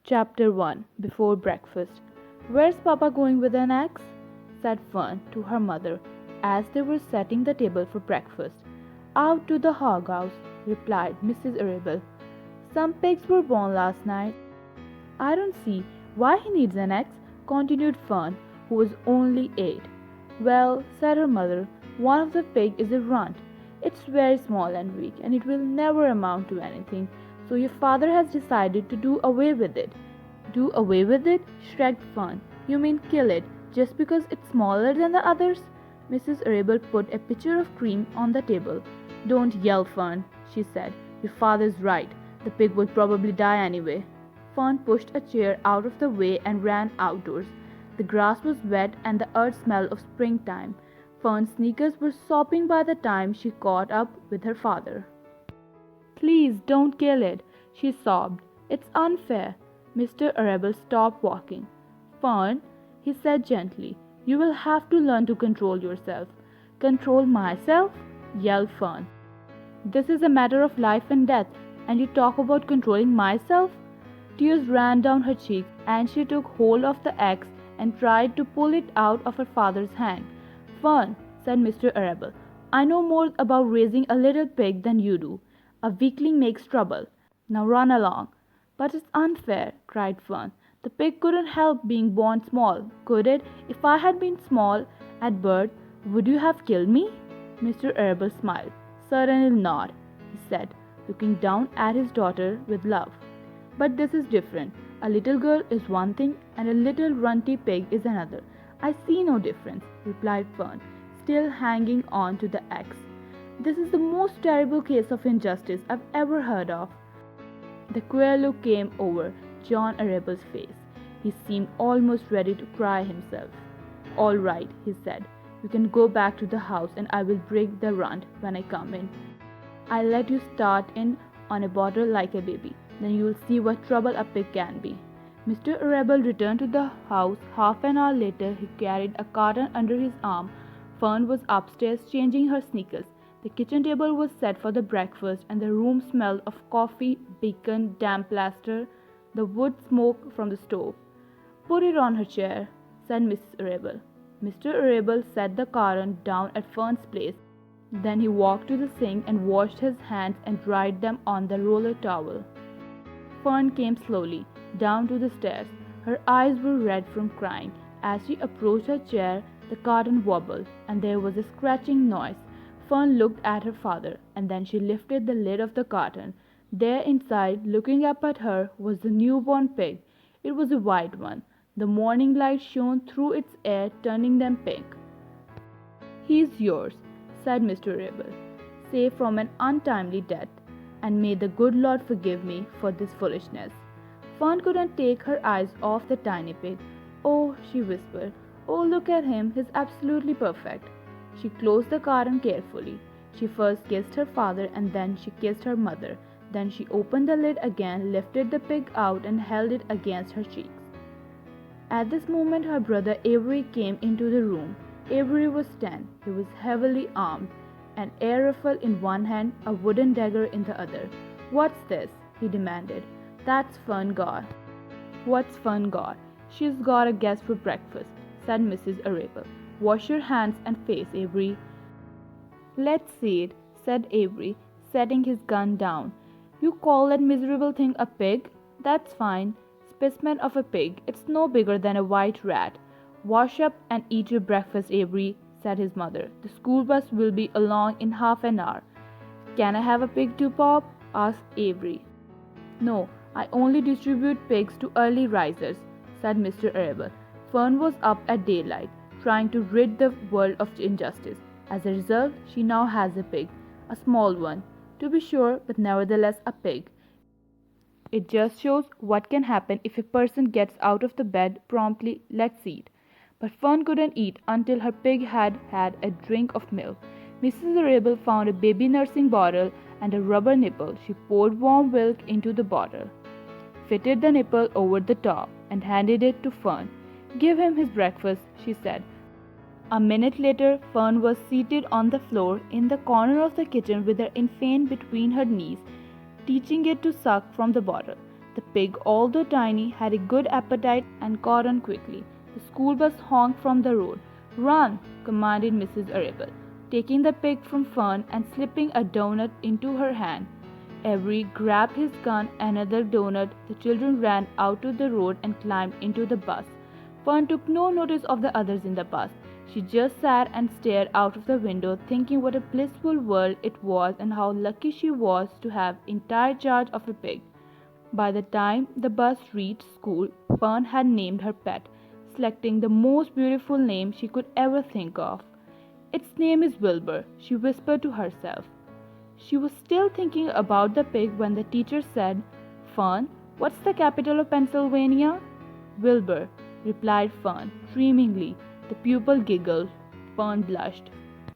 Chapter 1. Before Breakfast. "Where's Papa going with an axe?" said Fern to her mother as they were setting the table for breakfast. "Out to the hog house," replied Mrs. Arable. "Some pigs were born last night." "I don't see why he needs an axe," continued Fern, who was only 8. "Well," said her mother, "one of the pigs is a runt. It's very small and weak, and it will never amount to anything. So your father has decided to do away with it." "Do away with it?" shrieked Fern. "You mean kill it, just because it's smaller than the others?" Mrs. Arable put a pitcher of cream on the table. "Don't yell, Fern," she said. "Your father's right. The pig will probably die anyway." Fern pushed a chair out of the way and ran outdoors. The grass was wet and the earth smelled of springtime. Fern's sneakers were sopping by the time she caught up with her father. "Please don't kill it," she sobbed. "It's unfair." Mr. Arable stopped walking. "Fern," he said gently, "you will have to learn to control yourself." "Control myself?" yelled Fern. "This is a matter of life and death, and you talk about controlling myself?" Tears ran down her cheeks, and she took hold of the axe and tried to pull it out of her father's hand. "Fern," said Mr. Arable, "I know more about raising a little pig than you do. A weakling makes trouble. Now run along." "But it's unfair," cried Fern. "The pig couldn't help being born small, could it? If I had been small at birth, would you have killed me?" Mr. Arable smiled. "Certainly not," he said, looking down at his daughter with love. "But this is different. A little girl is one thing, and a little runty pig is another." "I see no difference," replied Fern, still hanging on to the axe. "This is the most terrible case of injustice I've ever heard of." The queer look came over John Arable's face. He seemed almost ready to cry himself. "All right," he said. "You can go back to the house, and I will bring the runt when I come in. I'll let you start in on a bottle like a baby. Then you'll see what trouble a pig can be." Mr. Arable returned to the house. Half an hour later, he carried a carton under his arm. Fern was upstairs changing her sneakers. The kitchen table was set for the breakfast, and the room smelled of coffee, bacon, damp plaster, the wood smoke from the stove. "Put it on her chair," said Mrs. Arable. Mr. Arable set the carton down at Fern's place. Then he walked to the sink and washed his hands and dried them on the roller towel. Fern came slowly down to the stairs. Her eyes were red from crying. As she approached her chair, the carton wobbled, and there was a scratching noise. Fern looked at her father, and then she lifted the lid of the carton. There inside, looking up at her, was the newborn pig. It was a white one. The morning light shone through its ear, turning them pink. "He's yours," said Mr. Arable, "safe from an untimely death, and may the good Lord forgive me for this foolishness." Fern couldn't take her eyes off the tiny pig. "Oh," she whispered, "oh, look at him, he's absolutely perfect." She closed the carton carefully. She first kissed her father, and then she kissed her mother. Then she opened the lid again, lifted the pig out, and held it against her cheeks. At this moment her brother Avery came into the room. Avery was 10. He was heavily armed, an air rifle in one hand, a wooden dagger in the other. "What's this?" he demanded. "That's Fern got." "What's Fern got?" "She's got a guest for breakfast," said Mrs. Arable. "Wash your hands and face, Avery." "Let's see it," said Avery, setting his gun down. "You call that miserable thing a pig? That's fine. Specimen of a pig. It's no bigger than a white rat." "Wash up and eat your breakfast, Avery," said his mother. "The school bus will be along in half an hour." "Can I have a pig too, Pop?" asked Avery. "No, I only distribute pigs to early risers," said Mr. Arable. Fern was up at daylight, trying to rid the world of injustice. As a result, she now has a pig. A small one, to be sure, but nevertheless a pig. It just shows what can happen if a person gets out of the bed promptly. Let's eat. But Fern couldn't eat until her pig had had a drink of milk. Mrs. Arable found a baby nursing bottle and a rubber nipple. She poured warm milk into the bottle, fitted the nipple over the top, and handed it to Fern. "Give him his breakfast," she said. A minute later, Fern was seated on the floor in the corner of the kitchen with her infant between her knees, teaching it to suck from the bottle. The pig, although tiny, had a good appetite and caught on quickly. The school bus honked from the road. "Run!" commanded Mrs. Arable, taking the pig from Fern and slipping a doughnut into her hand. Avery grabbed his gun and another doughnut. The children ran out to the road and climbed into the bus. Fern took no notice of the others in the bus. She just sat and stared out of the window, thinking what a blissful world it was and how lucky she was to have entire charge of a pig. By the time the bus reached school, Fern had named her pet, selecting the most beautiful name she could ever think of. "Its name is Wilbur," she whispered to herself. She was still thinking about the pig when the teacher said, "Fern, what's the capital of Pennsylvania?" "Wilbur," replied Fern, dreamingly. The pupil giggled. Fern blushed.